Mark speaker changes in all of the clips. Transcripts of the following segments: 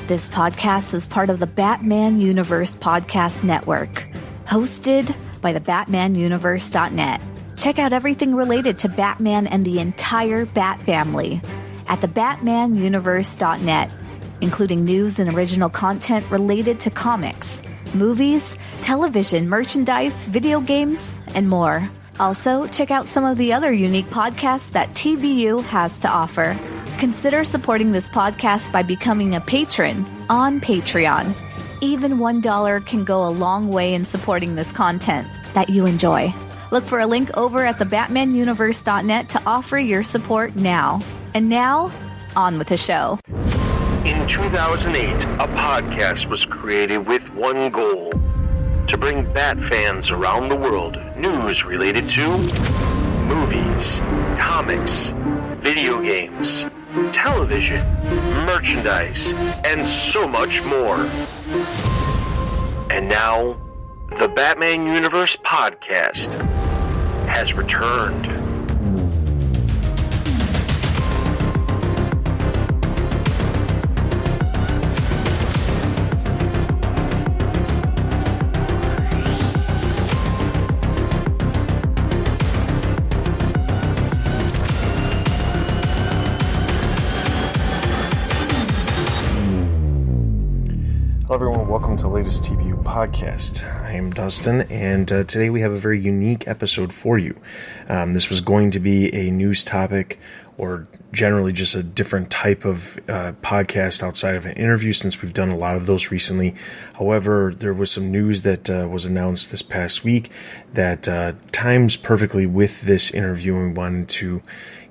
Speaker 1: This podcast is part of the Batman Universe Podcast Network, hosted by the BatmanUniverse.net. Check out everything related to Batman and the entire Bat family at the BatmanUniverse.net, including news and original content related to comics, movies, television, merchandise, video games, and more. Also, check out some of the other unique podcasts that TBU has to offer. Consider supporting this podcast by becoming a patron on Patreon. Even $1 can go a long way in supporting this content that you enjoy. Look for a link over at the BatmanUniverse.net to offer your support now. And now, on with the show.
Speaker 2: In 2008, a podcast was created with one goal: to bring Bat fans around the world news related to movies, comics, video games, television, merchandise, and so much more. And now, the Batman Universe Podcast has returned.
Speaker 3: Hello everyone, welcome to the latest TBU podcast. I am Dustin, and today we have a very unique episode for you. This was going to be a news topic, or generally just a different type of podcast outside of an interview, since we've done a lot of those recently. However, there was some news that was announced this past week that times perfectly with this interview, and we wanted to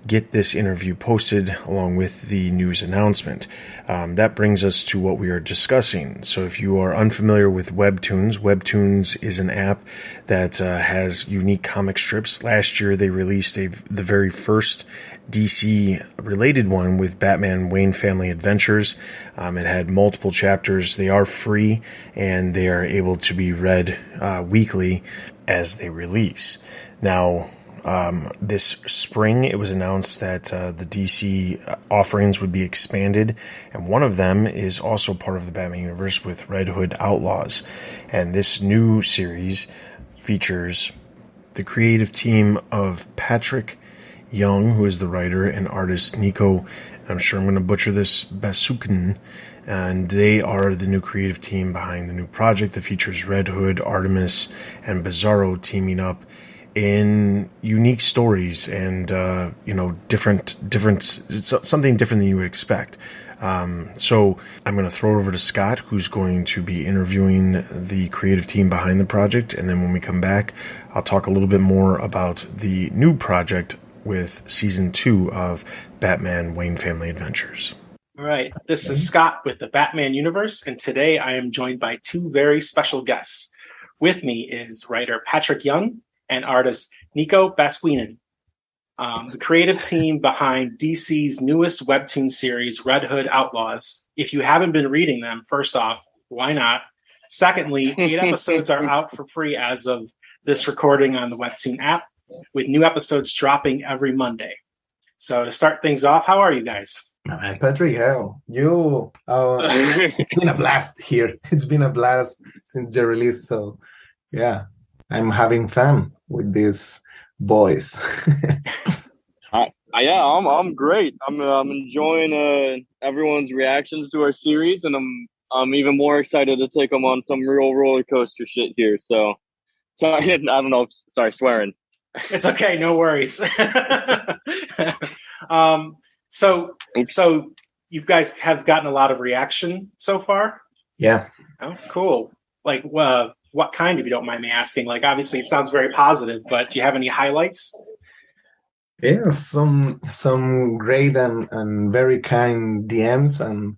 Speaker 3: get this interview posted along with the news announcement. That brings us to what we are discussing. So if you are unfamiliar with Webtoons, Webtoons is an app that has unique comic strips. Last year they released the very first DC related one with Batman Wayne Family Adventures. It had multiple chapters. They are free and they are able to be read weekly as they release. Now, this spring, it was announced that the DC offerings would be expanded, and one of them is also part of the Batman universe with Red Hood Outlaws. And this new series features the creative team of Patrick Young, who is the writer, and artist Nico, I'm sure I'm going to butcher this, Bascuñan, and they are the new creative team behind the new project that features Red Hood, Artemis, and Bizarro teaming up in unique stories and, different, something different than you would expect. So I'm going to throw it over to Scott, who's going to be interviewing the creative team behind the project. And then when we come back, I'll talk a little bit more about the new project with season 2 of Batman Wayne Family Adventures.
Speaker 4: All right. This is Scott with the Batman Universe, and today I am joined by two very special guests. With me is writer Patrick Young and artist Nico Bascuñan, the creative team behind DC's newest Webtoon series, Red Hood Outlaws. If you haven't been reading them, first off, why not? Secondly, 8 episodes are out for free as of this recording on the Webtoon app, with new episodes dropping every Monday. So to start things off, how are you guys?
Speaker 5: Patrick, how you? It's been a blast here. It's been a blast since the release. So, yeah, I'm having fun with these boys.
Speaker 6: I'm great. I'm enjoying everyone's reactions to our series, and I'm even more excited to take them on some real roller coaster shit here. So I don't know. Sorry, swearing.
Speaker 4: It's okay. No worries. So you guys have gotten a lot of reaction so far?
Speaker 5: Yeah.
Speaker 4: Oh, cool. Like, what kind, if you don't mind me asking? Like, obviously it sounds very positive, but do you have any highlights?
Speaker 5: Yeah, some great and very kind DMs, and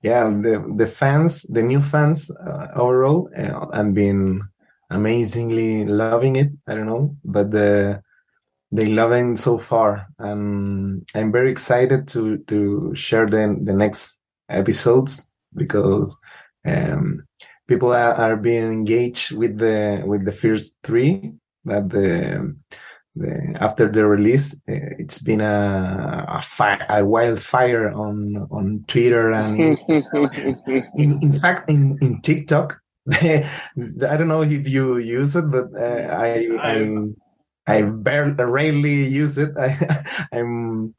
Speaker 5: yeah, the fans, the new fans overall, and been amazingly loving it. I don't know, but they love it so far, and I'm very excited to share the next episodes, because people are being engaged with the first 3 that after the release, it's been a wildfire on Twitter and in fact in TikTok. I don't know if you use it, but I rarely use it. I'm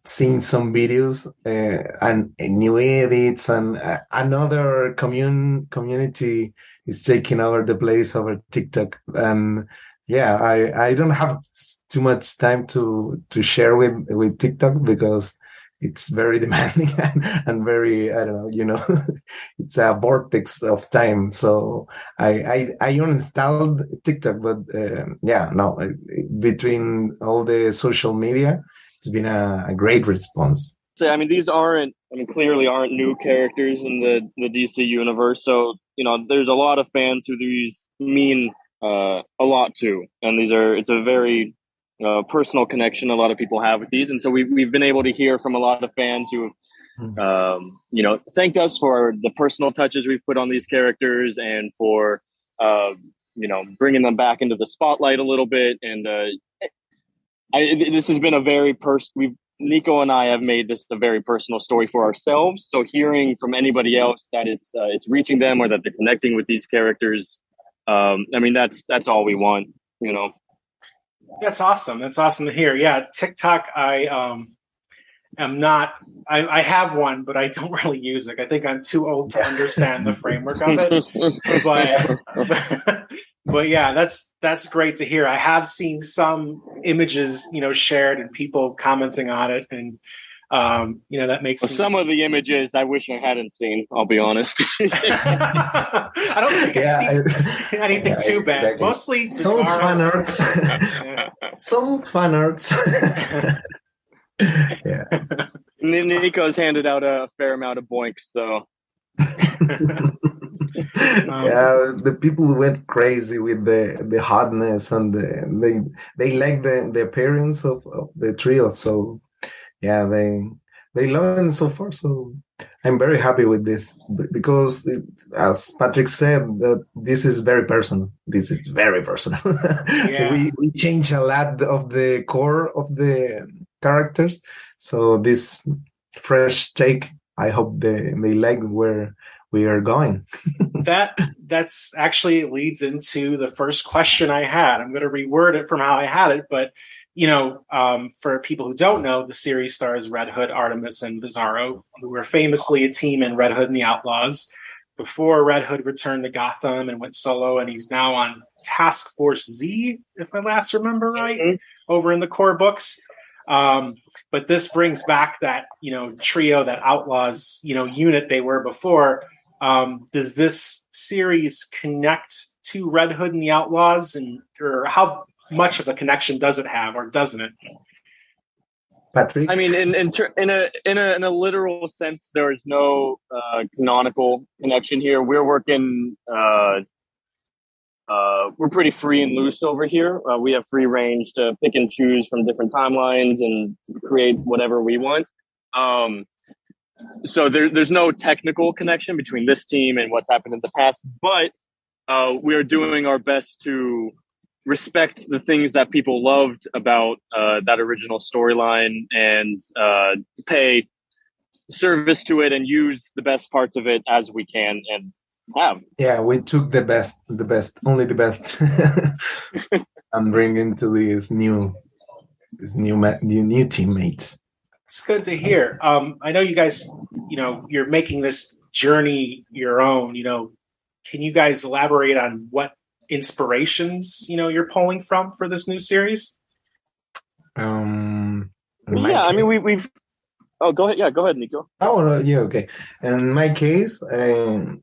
Speaker 5: seeing some videos and new edits, and another community is taking over the place over TikTok. And yeah, I don't have too much time to share with TikTok because it's very demanding and very, I don't know, it's a vortex of time. So I uninstalled TikTok, but between all the social media, it's been a great response.
Speaker 6: So, I mean, clearly aren't new characters in the DC universe. So, there's a lot of fans who these mean a lot to, and it's a very personal connection a lot of people have with these. And so we've been able to hear from a lot of fans who thanked us for the personal touches we've put on these characters and for bringing them back into the spotlight a little bit. And this has been a very Nico and I have made this a very personal story for ourselves. So hearing from anybody else that it's reaching them or that they're connecting with these characters, that's all we want,
Speaker 4: That's awesome. That's awesome to hear. Yeah, TikTok, I am not. I have one, but I don't really use it. I think I'm too old to understand the framework of it. But yeah, that's great to hear. I have seen some images, shared and people commenting on it, and that makes
Speaker 6: some of the images I wish I hadn't seen. I'll be honest.
Speaker 4: I don't think I've seen anything too bad. Exactly. Mostly Bizarro.
Speaker 5: Some fan arts. Yeah.
Speaker 6: Nico's handed out a fair amount of boinks, so.
Speaker 5: The people went crazy with the hotness and they like the appearance of the trio. So yeah, they love it so far. So I'm very happy with this because, as Patrick said, that this is very personal. This is very personal. Yeah. we change a lot of the core of the characters. So this fresh take, I hope they like where we are going.
Speaker 4: That's actually leads into the first question I had. I'm going to reword it from how I had it, but for people who don't know, the series stars Red Hood, Artemis, and Bizarro, who were famously a team in Red Hood and the Outlaws before Red Hood returned to Gotham and went solo, and he's now on Task Force Z, if I last remember right, over in the core books. But this brings back that, trio, that Outlaws, unit they were before. Does this series connect to Red Hood and the Outlaws, or how much of a connection does it have, or doesn't it?
Speaker 5: Patrick?
Speaker 6: I mean, in a literal sense, there is no canonical connection here. We're working. We're pretty free and loose over here. We have free range to pick and choose from different timelines and create whatever we want. So there's no technical connection between this team and what's happened in the past, but we are doing our best to respect the things that people loved about that original storyline and pay service to it and use the best parts of it as we can and have.
Speaker 5: Yeah, we took the best, only the best, and bring into these new teammates.
Speaker 4: It's good to hear. I know you guys, you're making this journey your own. Can you guys elaborate on what inspirations you're pulling from for this new series?
Speaker 6: I mean we've. Oh, go ahead. Yeah, go ahead, Nico.
Speaker 5: Oh, yeah, okay. In my case, I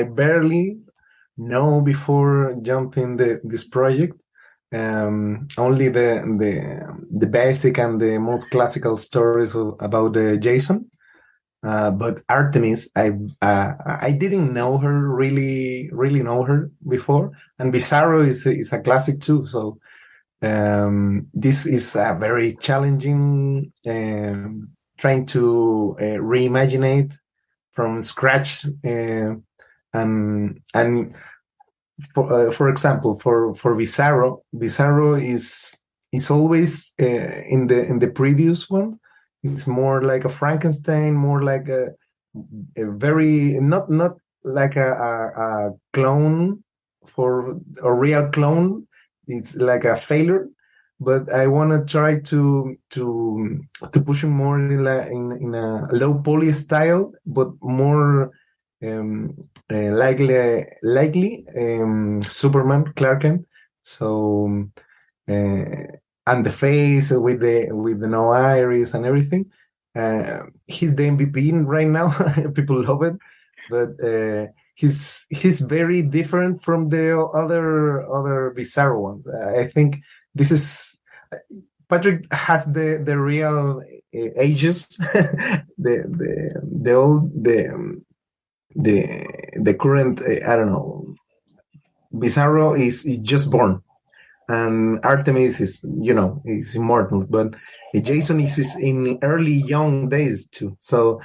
Speaker 5: barely know before jumping this project. Only the basic and the most classical stories about Jason. But Artemis, I didn't know her really know her before, and Bizarro is a classic too. So this is a very challenging, trying to reimagine it from scratch, and for example, for Bizarro is always in the previous one. It's more like a Frankenstein, more like a very not like a clone for a real clone. It's like a failure, but I want to try to push him more in a low poly style, but more likely Superman Clark Kent. So and the face with the no iris and everything. He's the MVP right now. People love it, but he's very different from the other Bizarro ones. I think this is Patrick has the real ages, the old the current I don't know. Bizarro is just born, and Artemis is immortal, but Jason is in early young days too. So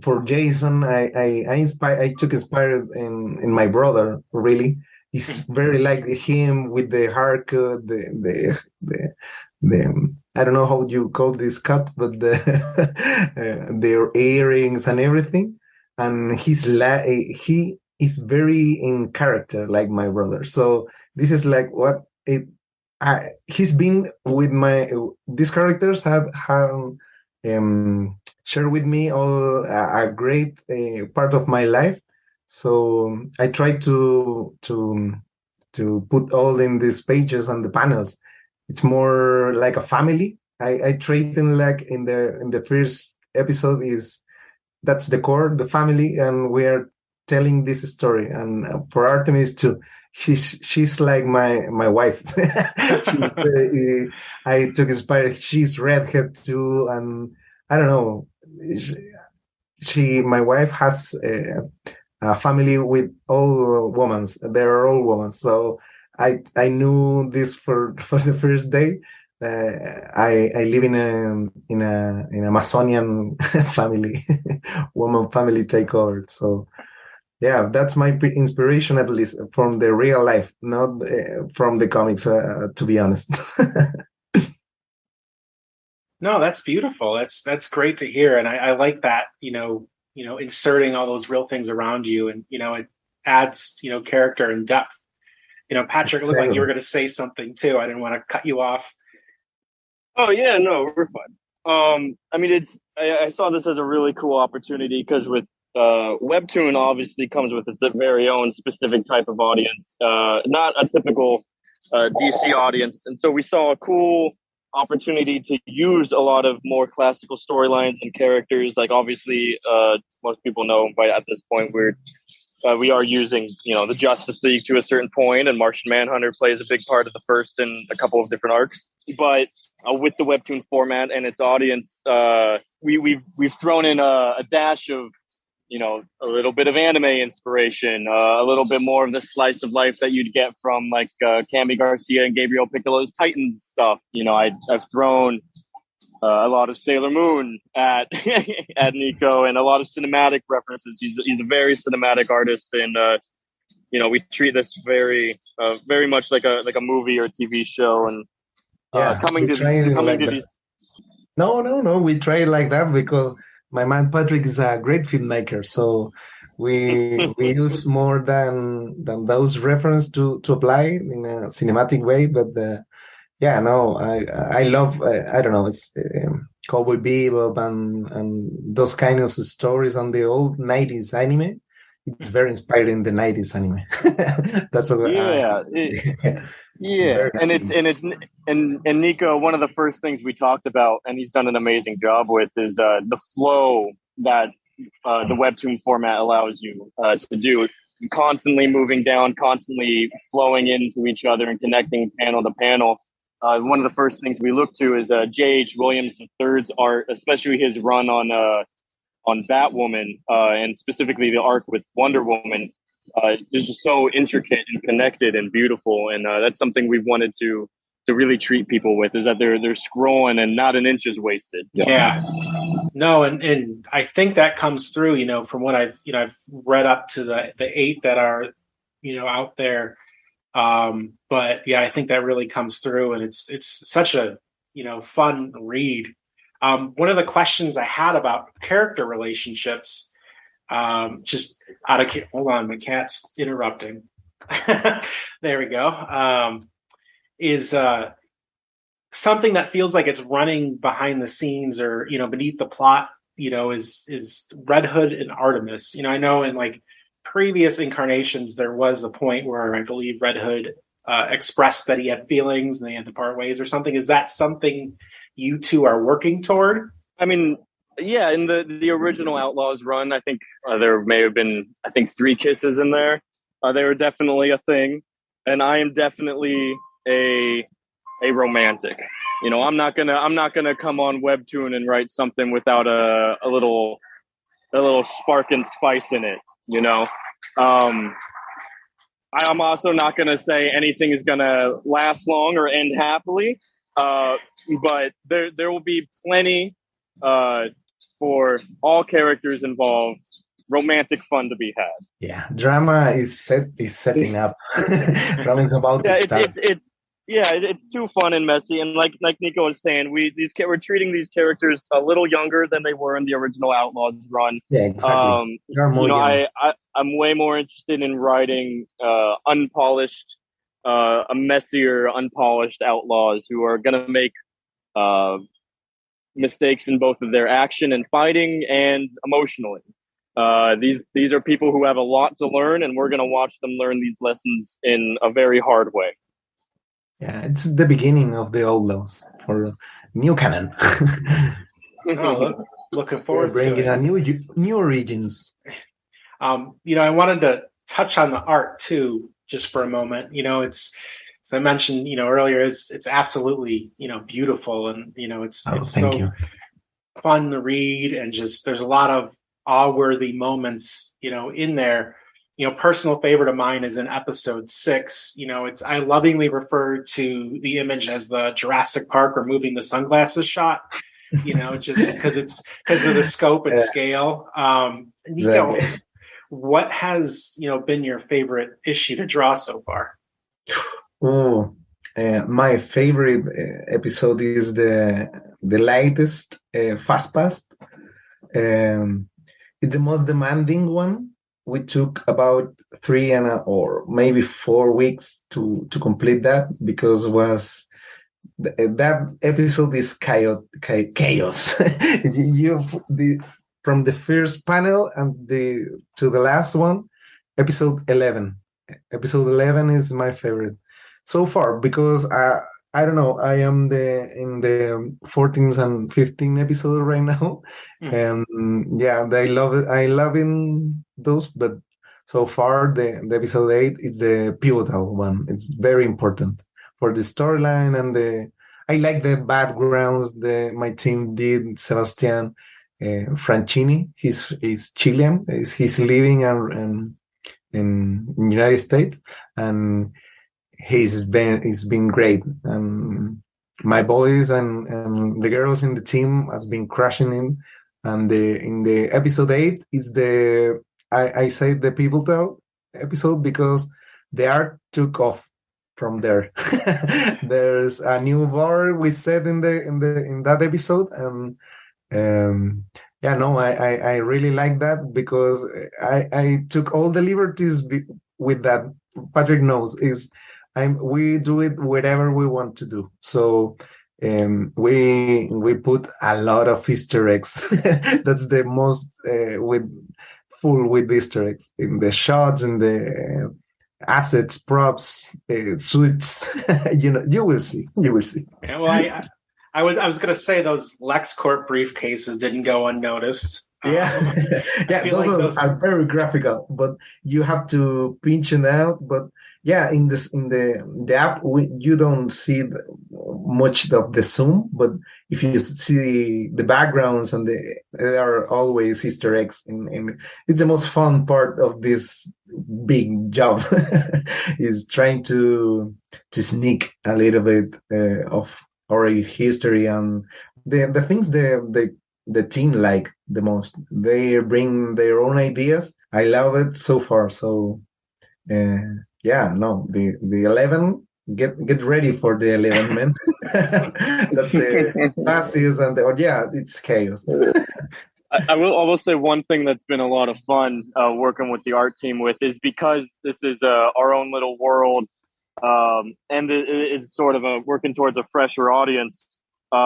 Speaker 5: for Jason, I took inspired in my brother. Really, he's very like him with the haircut, the I don't know how you call this cut, but their earrings and everything, and he is very in character like my brother. So this is like what he's been with these characters have shared with me all a great part of my life. So I try to put all in these pages and the panels. It's more like a family. I treat them like in the first episode that's the core, the family, and we are telling this story. And for Artemis too, she's like my wife. I took inspired. She's redhead too, and I don't know. My wife has a family with all women. They're all women. So I knew this for the first day. I live in a Amazonian family, woman family takeover. So yeah, that's my inspiration, at least from the real life, not from the comics, to be honest.
Speaker 4: No, that's beautiful. That's great to hear, and I like that. Inserting all those real things around you, and it adds character and depth. Patrick, it looked like you were going to say something too. I didn't want to cut you off.
Speaker 6: Oh yeah, no, we're fine. I mean, I saw this as a really cool opportunity because with Webtoon obviously comes with its very own specific type of audience, not a typical DC audience, and so we saw a cool opportunity to use a lot of more classical storylines and characters. Like obviously, most people know by at this point we are using the Justice League to a certain point, and Martian Manhunter plays a big part of the first and a couple of different arcs. But with the Webtoon format and its audience, we've thrown in a dash of a little bit of anime inspiration, a little bit more of the slice of life that you'd get from like Cami Garcia and Gabriel Piccolo's Titans stuff. I've thrown a lot of Sailor Moon at at Nico, and a lot of cinematic references. He's a very cinematic artist, and we treat this very much like a movie or TV show. And coming to these.
Speaker 5: No, we try it like that because my man Patrick is a great filmmaker, so we use more than those references to apply in a cinematic way. But I love I don't know, it's Cowboy Bebop and those kind of stories on the old 90s anime. It's very inspired in the 90s anime. That's what
Speaker 6: Yeah, and Nico, one of the first things we talked about, and he's done an amazing job with, is the flow that the Webtoon format allows you to do. Constantly moving down, constantly flowing into each other and connecting panel to panel. One of the first things we look to is J.H. Williams III's art, especially his run on Batwoman, and specifically the arc with Wonder Woman. Is just so intricate and connected and beautiful, and that's something we've wanted to really treat people with, is that they're scrolling and not an inch is wasted.
Speaker 4: Yeah. No, and I think that comes through, from what I've read up to the 8 that are, out there. But yeah, I think that really comes through, and it's such a fun read. One of the questions I had about character relationships, just out of hold on, my cat's interrupting. There we go. Is something that feels like it's running behind the scenes or beneath the plot. Is Red Hood and Artemis. I know in like previous incarnations there was a point where I believe Red Hood expressed that he had feelings and they had to part ways or something. Is that something you two are working toward?
Speaker 6: I mean, yeah, in the original Outlaws run, I think there may have been 3 kisses in there. They were definitely a thing, and I am definitely a romantic. I'm not gonna come on Webtoon and write something without a little spark and spice in it. I'm also not gonna say anything is gonna last long or end happily. But there will be plenty for all characters involved. Romantic fun to be had.
Speaker 5: Yeah, drama is setting up. Drama is about to start.
Speaker 6: It's too fun and messy, and like Nico was saying, we're treating these characters a little younger than they were in the original Outlaws run.
Speaker 5: Yeah, exactly.
Speaker 6: I'm way more interested in writing unpolished, a messier, unpolished outlaws who are going to make mistakes in both of their action and fighting and emotionally. These are people who have a lot to learn, and we're going to watch them learn these lessons in a very hard way.
Speaker 5: Yeah, it's the beginning of the Outlaws for new canon.
Speaker 4: Looking forward to
Speaker 5: bringing a new origins.
Speaker 4: I wanted to touch on the art too, just for a moment. It's, as I mentioned, earlier, it's absolutely, beautiful, and it's so fun to read, and just there's a lot of awe-worthy moments, in there. Personal favorite of mine is in episode 6. I lovingly refer to the image as the Jurassic Park removing the sunglasses shot. Just because of the scope and scale. Nico, what has been your favorite issue to draw so far?
Speaker 5: My favorite episode is the latest, Fast Past. It's the most demanding one. We took about 3 or maybe 4 weeks to complete that, because that episode is chaos. From the first panel and to the last one, episode 11. Episode 11 is my favorite so far, because I don't know, I am in the 14th and 15th episode right now, and yeah, I love it. I love in those, but so far the episode 8 is the pivotal one. It's very important for the storyline, and I like the backgrounds my team did. Sebastian Franchini, he's Chilean. He's living in United States, and he's been great. And my boys and the girls in the team has been crushing in. And in the episode 8 is I say the pivotal episode, because the art took off from there. There's a new bar we said in that episode, and I really like that, because I took all the liberties with that. Patrick knows we do it wherever we want to do. So we put a lot of Easter eggs. That's the most full with Easter eggs in the shots, in the assets, props, suits. You will see.
Speaker 4: Yeah, well, I was going to say those LexCorp briefcases didn't go unnoticed.
Speaker 5: Yeah, those are very graphical, but you have to pinch it out. But yeah, in the app, you don't see much of the zoom, but if you see the backgrounds, and there are always Easter eggs, and it's the most fun part of this big job is trying to sneak a little bit of our history and the things the team like the most. They bring their own ideas. I love it so far. So Yeah, no, the 11. Get ready for the 11 men. That's the classes and it's chaos.
Speaker 6: I will say one thing that's been a lot of fun working with the art team with is because this is our own little world, and it's sort of working towards a fresher audience. We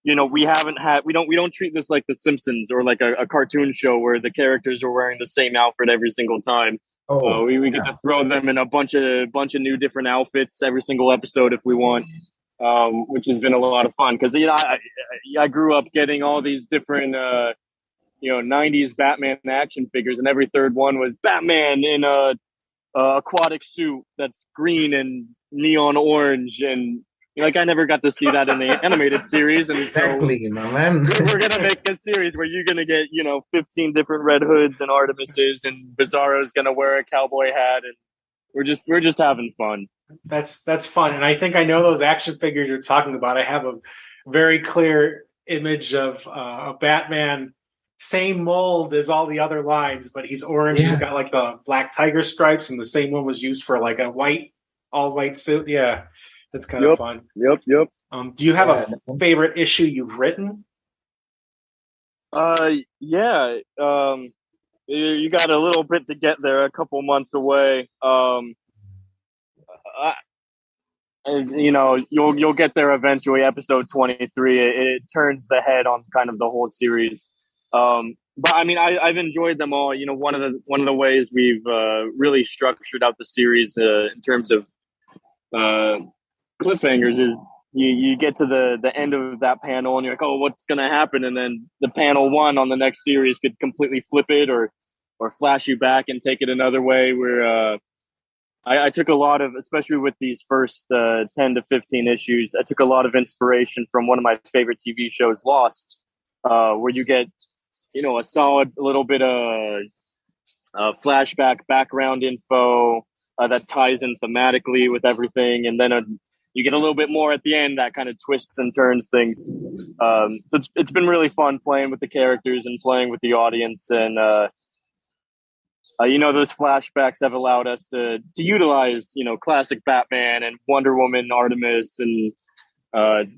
Speaker 6: don't treat this like The Simpsons or like a cartoon show where the characters are wearing the same outfit every single time. We get to throw them in a bunch of new different outfits every single episode if we want, which has been a lot of fun because I grew up getting all these different 90s Batman action figures, and every third one was Batman in a aquatic suit that's green and neon orange, and like I never got to see that in the animated series, and
Speaker 5: Exactly, my man.
Speaker 6: we're gonna make a series where you're gonna get 15 different Red Hoods and Artemises, and Bizarro's gonna wear a cowboy hat, and we're just having fun.
Speaker 4: That's fun, and I think I know those action figures you're talking about. I have a very clear image of Batman, same mold as all the other lines, but he's orange.
Speaker 5: Yeah.
Speaker 4: He's got like the black tiger stripes, and the same one was used for like a all white suit. Yeah, that's kind of fun.
Speaker 6: Yep.
Speaker 4: Do you have a favorite issue you've written?
Speaker 6: Yeah. You got a little bit to get there, a couple months away. You'll get there eventually. Episode 23, it turns the head on kind of the whole series. But I mean, I've enjoyed them all. One of the ways we've really structured out the series in terms of cliffhangers is you get to the end of that panel and you're like, oh, what's going to happen? And then the panel one on the next series could completely flip it or flash you back and take it another way. Where I took a lot of, especially with these first 10 to 15 issues, I took a lot of inspiration from one of my favorite TV shows, Lost, where you get, a solid little bit of flashback background info that ties in thematically with everything. And then you get a little bit more at the end that kind of twists and turns things. So it's been really fun playing with the characters and playing with the audience. And, those flashbacks have allowed us to utilize, classic Batman and Wonder Woman, Artemis, and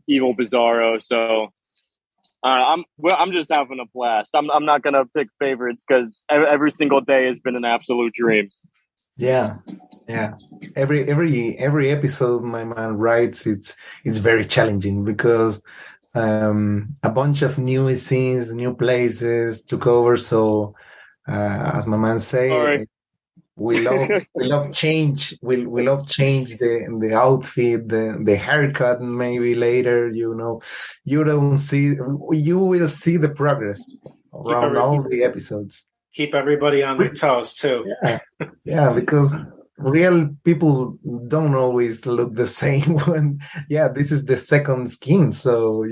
Speaker 6: evil Bizarro. So I'm just having a blast. I'm not gonna pick favorites because every single day has been an absolute dream.
Speaker 5: Yeah. Every episode my man writes, it's very challenging because a bunch of new scenes, new places to cover. So as my man say,
Speaker 6: Sorry.
Speaker 5: we love change. We love change the outfit, the haircut. Maybe later, you will see the progress around all the episodes.
Speaker 4: Keep everybody on their toes too.
Speaker 5: Yeah, because real people don't always look the same when this is the second skin. So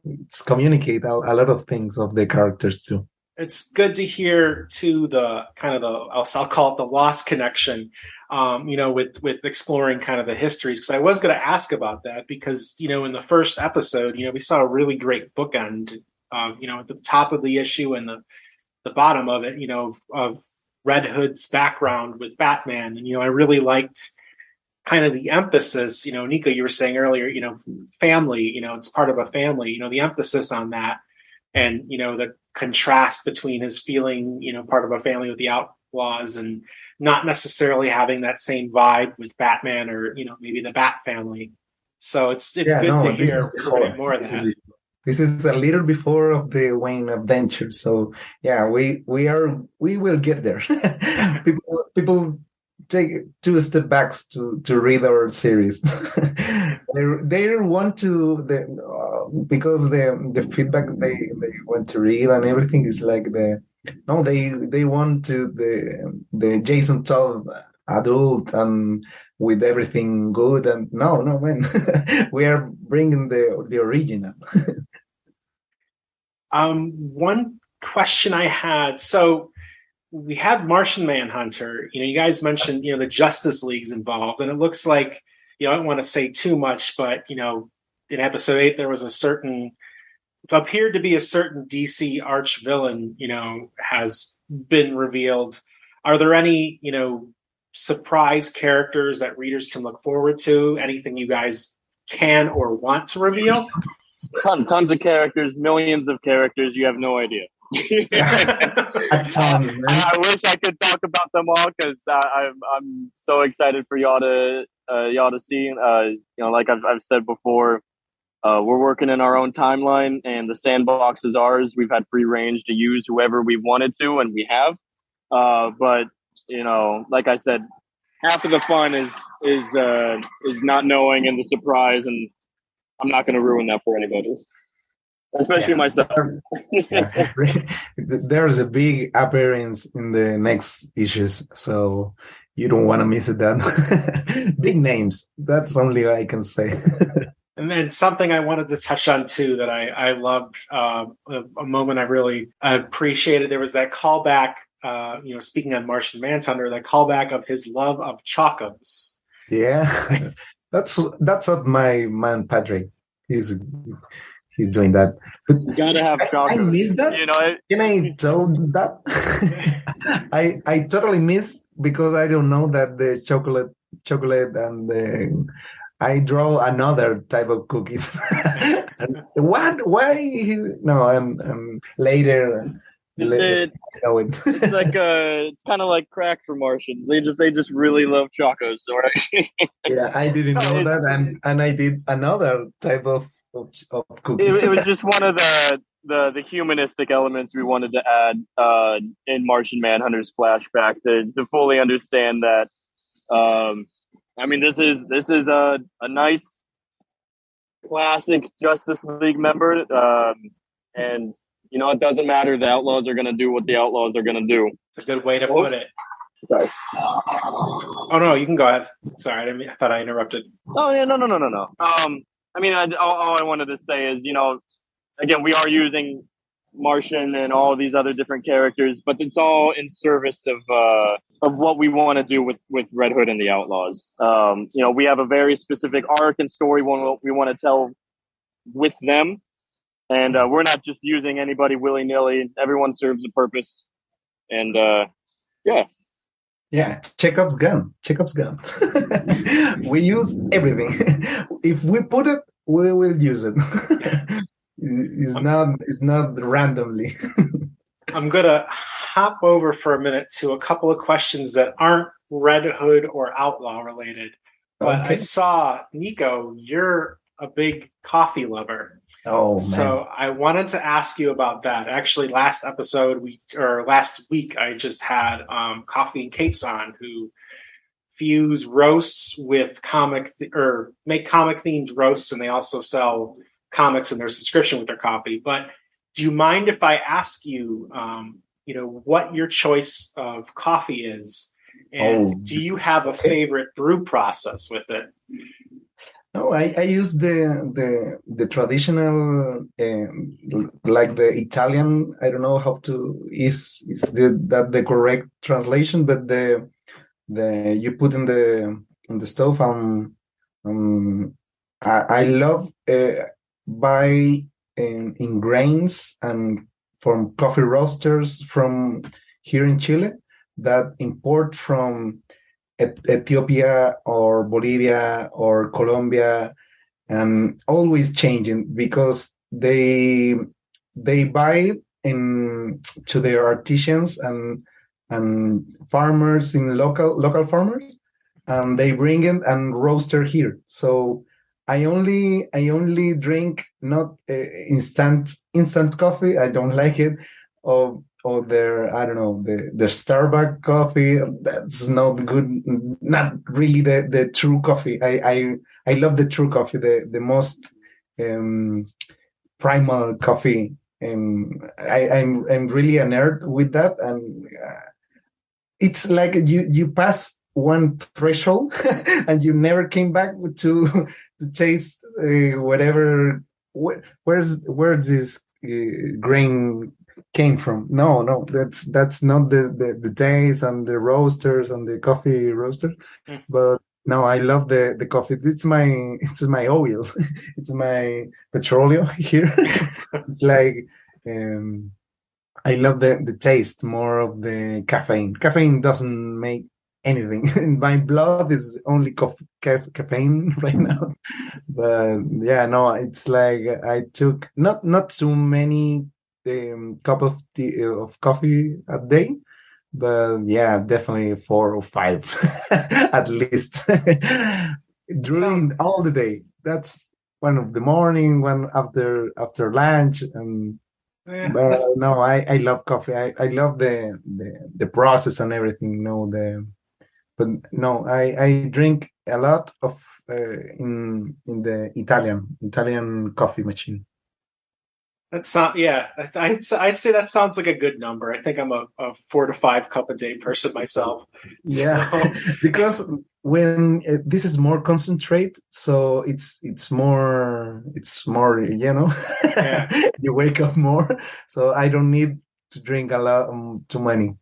Speaker 5: it's communicate a lot of things of the characters too.
Speaker 4: It's good to hear too the kind of I'll call it the lost connection, with exploring kind of the histories, because I was going to ask about that because in the first episode we saw a really great bookend of at the top of the issue and the bottom of it of Red Hood's background with Batman, and I really liked kind of the emphasis. Nico, you were saying earlier, family, it's part of a family, the emphasis on that. And, the contrast between his feeling, part of a family with the Outlaws and not necessarily having that same vibe with Batman or, maybe the Bat family. So it's good to hear more of that.
Speaker 5: This is a little before of the Wayne adventure. So we will get there. people take 2 step backs to read our series. they want to because the feedback they want to read and everything is like they want to the Jason Todd adult and with everything good, and no man. We are bringing the original.
Speaker 4: One question I had, so we had Martian Manhunter. You guys mentioned the Justice League's involved, and it looks like I don't want to say too much, but in episode 8 there was appeared to be a certain DC arch villain has been revealed. Are there any surprise characters that readers can look forward to? Anything you guys can or want to reveal?
Speaker 6: Tons of characters, millions of characters. You have no idea.
Speaker 5: A ton, man.
Speaker 6: I wish I could talk about them all because I'm so excited for y'all to see. Like I've said before, we're working in our own timeline, and the sandbox is ours. We've had free range to use whoever we wanted to, and we have. But like I said, half of the fun is not knowing and the surprise, and I'm not going to ruin that for anybody, especially myself.
Speaker 5: Yeah. There's a big appearance in the next issues, so you don't want to miss it. Then big names. That's only I can say.
Speaker 4: And then something I wanted to touch on too that I loved, a moment I really appreciated. There was that callback, speaking on Martian Manhunter, that callback of his love of chocos.
Speaker 5: Yeah, that's what my man Patrick he's doing that. But
Speaker 6: You gotta have chocos.
Speaker 5: I missed that. Can I tell that? I totally missed because I don't know that the chocolate and the. I draw another type of cookies. And what? Why? No, and later.
Speaker 6: It's like it's kind of like crack for Martians. They just really love chocos. Right?
Speaker 5: Yeah, I didn't know that, and I did another type of cookies.
Speaker 6: It was just one of the humanistic elements we wanted to add in Martian Manhunter's flashback to fully understand that. This is a nice classic Justice League member, and it doesn't matter. The Outlaws are going to do what the Outlaws are going to do.
Speaker 4: It's a good way to put it.
Speaker 6: Sorry.
Speaker 4: Oh no, you can go ahead. Sorry, I thought I interrupted.
Speaker 6: Oh yeah, no. All I wanted to say is, again, we are using Martian and all these other different characters, but it's all in service of what we want to do with Red Hood and the Outlaws. We have a very specific arc and story we want to tell with them, and we're not just using anybody willy-nilly. Everyone serves a purpose, and
Speaker 5: yeah, Chekhov's gun. We use everything. If we put it, we will use it. It's not randomly.
Speaker 4: I'm gonna hop over for a minute to a couple of questions that aren't Red Hood or Outlaw related. But
Speaker 5: Okay.
Speaker 4: I saw, Nico, you're a big coffee lover.
Speaker 5: Oh, man.
Speaker 4: So I wanted to ask you about that. Actually, last week, I just had Coffee and Capes on, who fuse roasts with make comic themed roasts, and they also sell comics in their subscription with their coffee. But do you mind if I ask you, what your choice of coffee is, and do you have a favorite brew process with it?
Speaker 5: No, I use the traditional, like the Italian. I don't know how to is that the correct translation, but the you put in the stove. I love buy in grains and from coffee roasters from here in Chile that import from Ethiopia or Bolivia or Colombia, and always changing because they buy to their artisans and farmers in local farmers, and they bring it and roaster here. So I only drink not instant coffee. I don't like it. Or their, I don't know, their Starbucks coffee. That's not good. Not really the true coffee. I love the true coffee, the most primal coffee. I'm really a nerd with that, and it's like you pass one threshold and you never came back to taste whatever where this grain came from. No, that's not the taste and the roasters and the coffee roasters. But no, I love the coffee. It's my oil. It's my petroleum here. It's like I love the taste more of the caffeine. Caffeine doesn't make anything. In my blood is only caffeine right now. But yeah, no, it's like I took not too many cup of tea of coffee a day, but yeah, definitely 4 or 5 at least during all the day. That's one of the morning, one after lunch, and but no, I love coffee. I love the process and everything. But no, I drink a lot of in the Italian coffee machine.
Speaker 4: That's not, yeah. I'd say that sounds like a good number. I think I'm a 4 to 5 cup a day person myself.
Speaker 5: Yeah,
Speaker 4: So,
Speaker 5: because when this is more concentrate, so it's more
Speaker 4: yeah.
Speaker 5: you wake up more. So I don't need to drink a lot too many.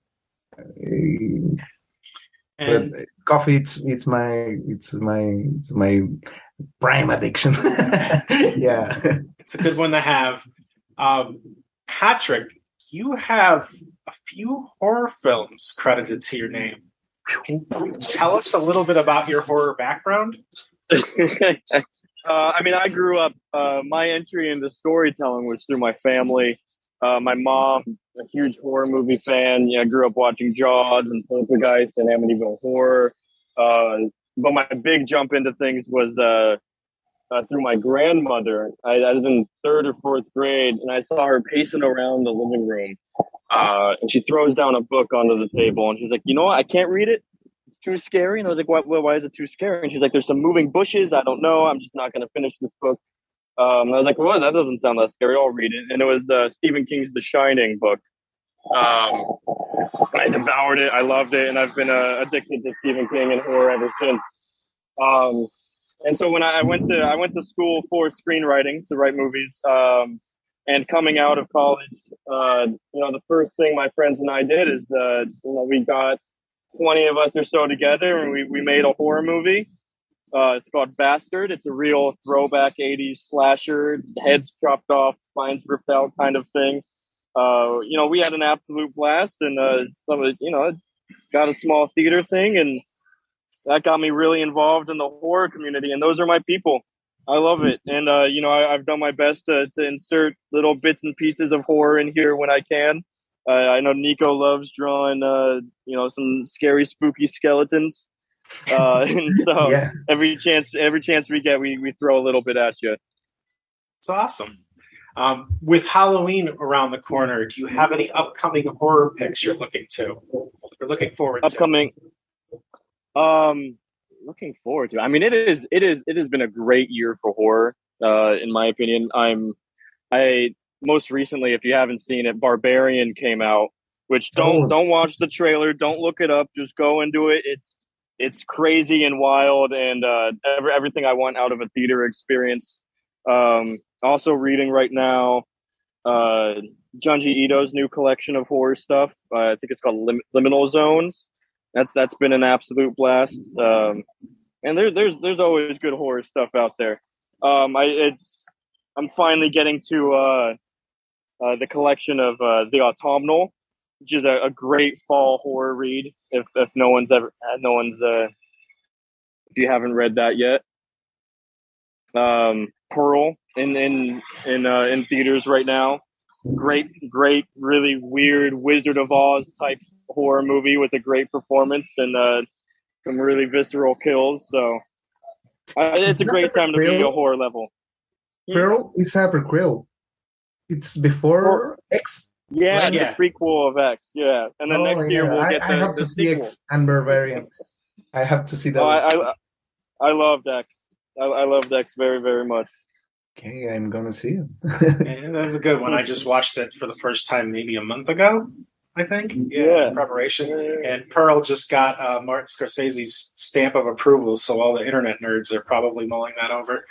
Speaker 5: But
Speaker 4: And
Speaker 5: coffee, it's my prime addiction. Yeah.
Speaker 4: it's a good one to have. Patrick, you have a few horror films credited to your name. Can you tell us a little bit about your horror background?
Speaker 6: I mean, I grew up. My entry into storytelling was through my family. My mom, a huge horror movie fan. I grew up watching Jaws and Poltergeist and Amityville Horror. But my big jump into things was through my grandmother. I was in 3rd or 4th grade, and I saw her pacing around the living room. And she throws down a book onto the table, and she's like, "You know what? I can't read it. It's too scary." And I was like, why is it too scary? And she's like, "There's some moving bushes. I don't know. I'm just not going to finish this book." And I was like, "Well, that doesn't sound that scary. I'll read it." And it was Stephen King's The Shining book. I devoured it. I loved it, and I've been addicted to Stephen King and horror ever since. And so when I went to school for screenwriting to write movies, and coming out of college, the first thing my friends and I did is we got 20 of us or so together, and we made a horror movie. It's called Bastard. It's a real throwback 80s slasher, heads chopped off, spines ripped out kind of thing. We had an absolute blast, and got a small theater thing, and that got me really involved in the horror community. And those are my people. I love it. And, I've done my best to insert little bits and pieces of horror in here when I can. I know Nico loves drawing, some scary, spooky skeletons. And so
Speaker 5: Yeah.
Speaker 6: every chance we get, we throw a little bit at you.
Speaker 4: It's awesome. With Halloween around the corner, do you have any upcoming horror picks you're looking forward to?
Speaker 6: Looking forward to. I mean, it has been a great year for horror, in my opinion. I most recently, if you haven't seen it, Barbarian came out, which don't watch the trailer, don't look it up, just go and do it. It's crazy and wild, and everything I want out of a theater experience. Also reading right now, Junji Ito's new collection of horror stuff. I think it's called Liminal Zones. That's been an absolute blast. And there's always good horror stuff out there. I'm finally getting to the collection of The Autumnal, which is a great fall horror read. If if you haven't read that yet. Pearl in theaters right now. Great, really weird Wizard of Oz type horror movie with a great performance and some really visceral kills. So it's a great time to be a horror level.
Speaker 5: Pearl is a prequel. It's before X.
Speaker 6: Yeah,
Speaker 5: right?
Speaker 6: it's a prequel of X. Yeah, and then next year we'll get
Speaker 5: I have
Speaker 6: the
Speaker 5: to see
Speaker 6: sequel.
Speaker 5: X and Barbarian. I have to see that.
Speaker 6: I loved X. I loved X very, very much.
Speaker 5: Okay, I'm gonna see it.
Speaker 4: Yeah, that's a good one. I just watched it for the first time maybe a month ago, I think. Yeah. In preparation. And Pearl just got Martin Scorsese's stamp of approval, so all the internet nerds are probably mulling that over.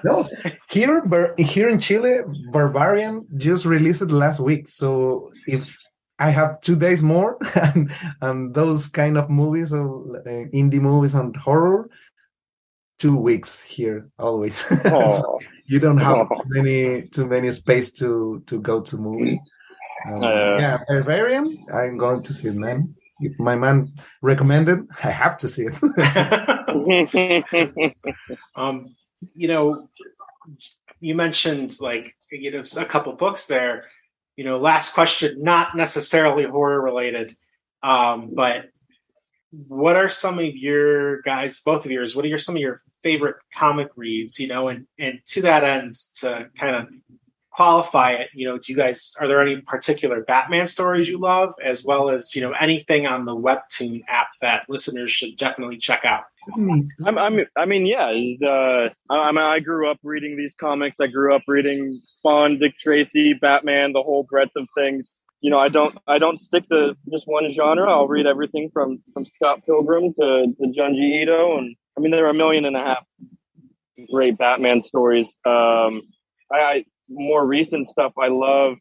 Speaker 5: No, here in Chile, Barbarian just released it last week. So if I have 2 days more, and those kind of movies, indie movies and horror, 2 weeks here always. So you don't have too many space to go to movie. Yeah, Barbarian. I'm going to see it, man. if my man recommended, I have to see it.
Speaker 4: You mentioned a couple books there. Last question, not necessarily horror related, but what are some of your guys, both of yours, what are some of your favorite comic reads? And to that end, to kind of qualify it, are there any particular Batman stories you love, as well as anything on the Webtoon app that listeners should definitely check out?
Speaker 6: I grew up reading these comics. I grew up reading Spawn, Dick Tracy, Batman, the whole breadth of things. I don't stick to just one genre. I'll read everything from Scott Pilgrim to Junji Ito, and there are 1.5 million great Batman stories. More recent stuff I love.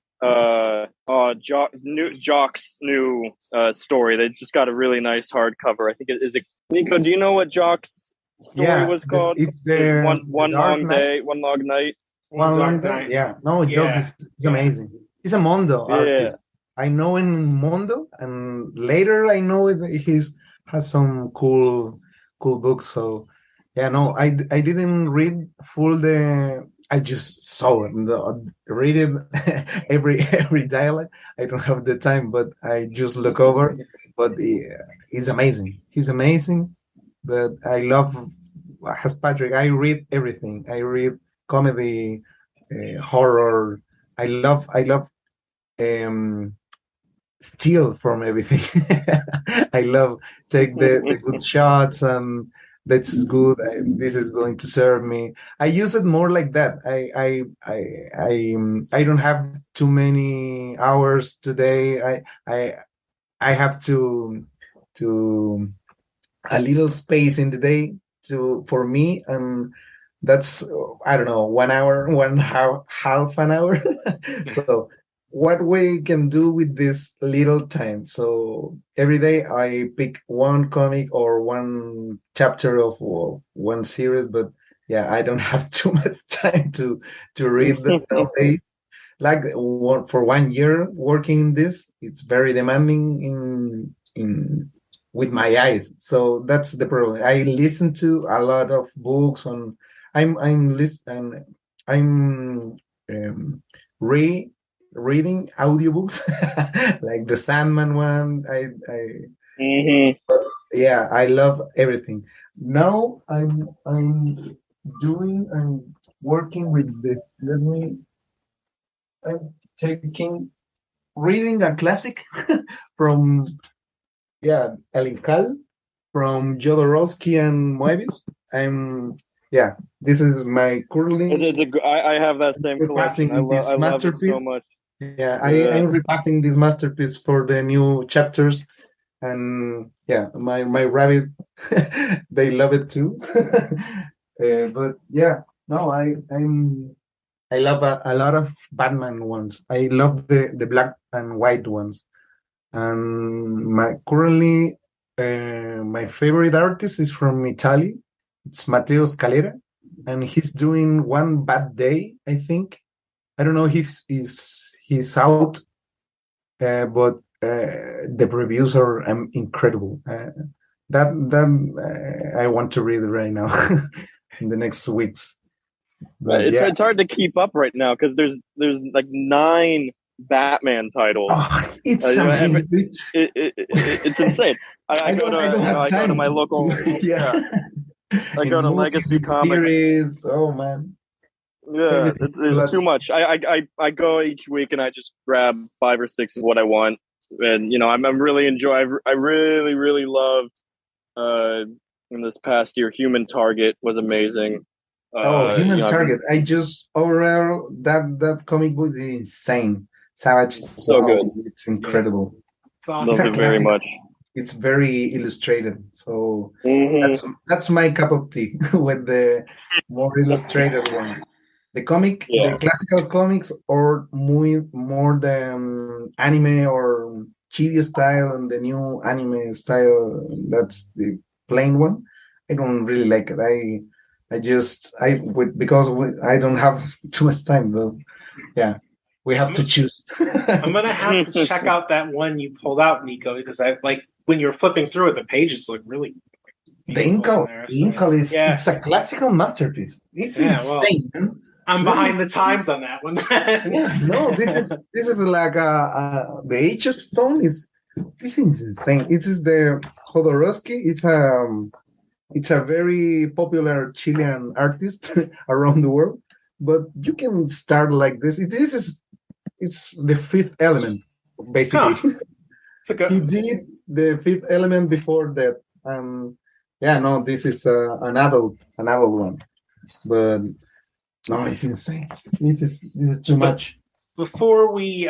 Speaker 6: Jock's new story. They just got a really nice hardcover. I think is it Nico? Do you know what Jock's story was called?
Speaker 5: It's the
Speaker 6: one long day, one long night.
Speaker 5: One long day. Yeah. No, Jock is amazing. He's a Mondo artist. I know in Mondo, and later I know that he's has some cool books. So yeah, no, I didn't read full the. I just saw it, read it every dialogue. I don't have the time, but I just look over. But he's amazing. He's amazing. But I love, as Patrick, I read everything. I read comedy, horror. I love steal from everything. I love take the good shots, and that's good. This is going to serve me. I use it more like that. I don't have too many hours today. I have to a little space in the day for me, and that's I don't know, 1 hour, half an hour. So what we can do with this little time. So every day I pick one comic or one chapter of one series, but yeah, I don't have too much time to read them nowadays. Like for 1 year working in this, it's very demanding in with my eyes. So that's the problem. I listen to a lot of books on. I'm reading audiobooks like the Sandman one. But yeah, I love everything. Now I'm working with this. I'm reading a classic from Elinkal, from Jodorowsky and Moebius. This is my currently.
Speaker 6: I have that same collection. I love it so much.
Speaker 5: Yeah, I'm repassing this masterpiece for the new chapters, and my rabbit, they love it too. But yeah, no, I love a lot of Batman ones. I love the black and white ones, and my favorite artist is from Italy. It's Matteo Scalera, and he's doing One Bad Day, I think. I don't know if he's out, but the reviews are incredible. That I want to read it right now in the next weeks. But
Speaker 6: it's hard to keep up right now because there's like 9 Batman titles.
Speaker 5: Oh, it's
Speaker 6: it's insane. I go to my local I go to Legacy Comics.
Speaker 5: Series. Oh man.
Speaker 6: Yeah, it's too much. I go each week and I just grab 5 or 6 of what I want, and I'm really enjoying. I really loved in this past year. Human Target was amazing.
Speaker 5: Human Target! I just overall that comic book is insane. Savage,
Speaker 6: so good.
Speaker 5: It's incredible.
Speaker 4: It's awesome.
Speaker 6: Love it very much.
Speaker 5: It's very illustrated, so that's my cup of tea with the more illustrated one. The comic, the classical comics, or more the anime or chibi style, and the new anime style. That's the plain one. I don't really like it. Because I don't have too much time. But yeah, we have to choose.
Speaker 4: I'm gonna have to check out that one you pulled out, Nico, because when you're flipping through it, the pages look really
Speaker 5: The
Speaker 4: beautiful
Speaker 5: Inca,
Speaker 4: in there,
Speaker 5: the Inca is
Speaker 4: yeah.
Speaker 5: it's a classical masterpiece. It's insane.
Speaker 4: Well, I'm behind the times on that one.
Speaker 5: Yeah, no, this is like the Age of Stone is this is insane. It is the Jodorowsky. It's a very popular Chilean artist around the world. But you can start like this. It's the Fifth Element, basically.
Speaker 4: Huh.
Speaker 5: He did the Fifth Element before that. Yeah, no, this is an adult one. But no, it's insane. This is too much.
Speaker 4: Before we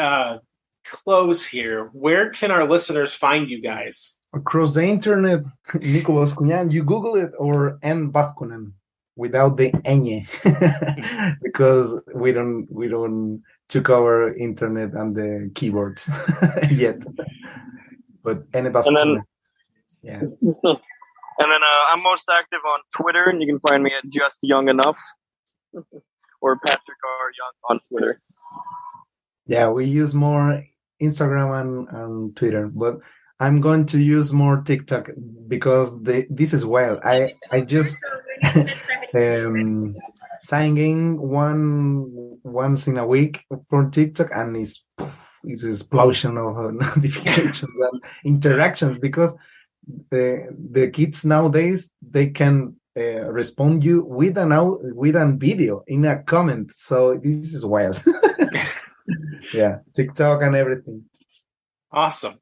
Speaker 4: close here, where can our listeners find you guys?
Speaker 5: Across the internet, Nico Bascuñan, you Google it, or N Bascuñan without the ñ, because we don't took our internet and the keyboards yet. But N Bascuñan. Yeah.
Speaker 6: And then I'm most active on Twitter, and you can find me at Just Young Enough or Patrick R. Young on Twitter.
Speaker 5: Yeah, we use more Instagram and Twitter, but I'm going to use more TikTok because this is wild. I just sign in once in a week for TikTok, and it's an explosion of notifications and interactions because the kids nowadays, they can respond you with an video in a comment. So this is wild. Yeah, TikTok and everything.
Speaker 4: Awesome.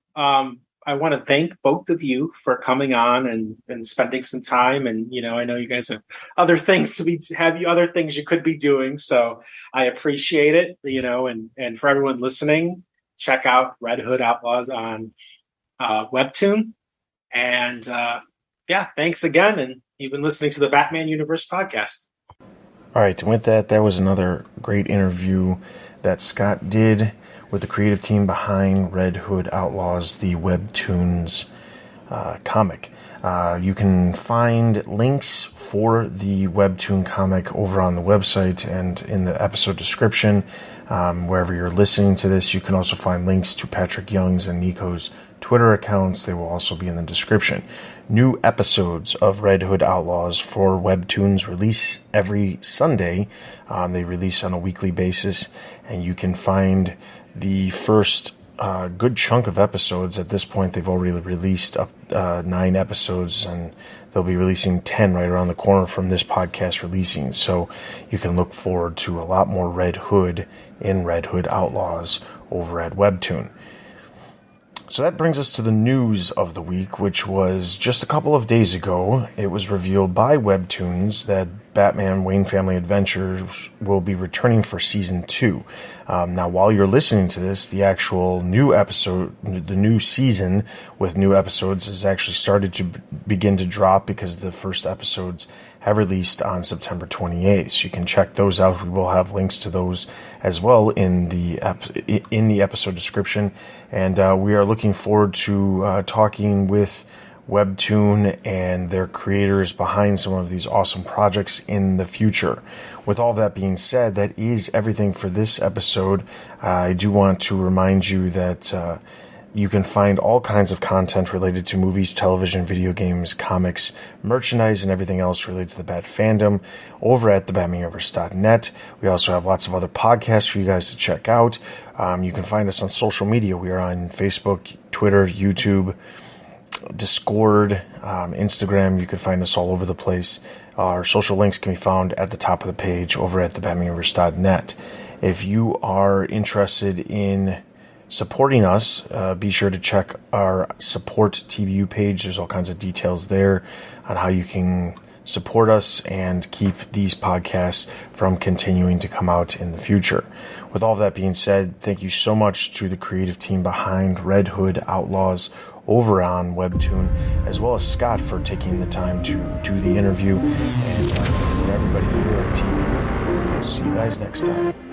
Speaker 4: I want to thank both of you for coming on and spending some time. And, I know you guys have other things other things you could be doing. So I appreciate it, and for everyone listening, check out Red Hood Outlaws on Webtoon. And thanks again. And you've been listening to the Batman Universe podcast.
Speaker 3: All right. And with that was another great interview that Scott did with the creative team behind Red Hood Outlaws, the Webtoons comic. You can find links for the Webtoon comic over on the website and in the episode description. Wherever you're listening to this, you can also find links to Patrick Young's and Nico's Twitter accounts. They will also be in the description. New episodes of Red Hood Outlaws for Webtoons release every Sunday. They release on a weekly basis, and you can find the first good chunk of episodes. At this point, they've already released up 9 episodes, and they'll be releasing 10 right around the corner from this podcast releasing. So you can look forward to a lot more Red Hood in Red Hood Outlaws over at Webtoon. So that brings us to the news of the week, which was just a couple of days ago. It was revealed by Webtoons that Batman Wayne Family Adventures will be returning for Season 2. Now, while you're listening to this, the actual new episode, the new season with new episodes has actually started to begin to drop because the first episodes have released on September 28th. So you can check those out. We will have links to those as well in the episode description. And we are looking forward to talking with Webtoon and their creators behind some of these awesome projects in the future. With all that being said, that is everything for this episode. I do want to remind you that you can find all kinds of content related to movies, television, video games, comics, merchandise, and everything else related to the Bat fandom over at thebatmanuniverse.net. We also have lots of other podcasts for you guys to check out. You can find us on social media. We are on Facebook, Twitter, YouTube, Discord, Instagram. You can find us all over the place. Our social links can be found at the top of the page over at thebatmanuniverse.net. If you are interested in supporting us, be sure to check our support TBU page. There's all kinds of details there on how you can support us and keep these podcasts from continuing to come out in the future. With all that being said, thank you so much to the creative team behind Red Hood Outlaws over on Webtoon, as well as Scott for taking the time to do the interview, and for everybody here at TBU. We'll see you guys next time.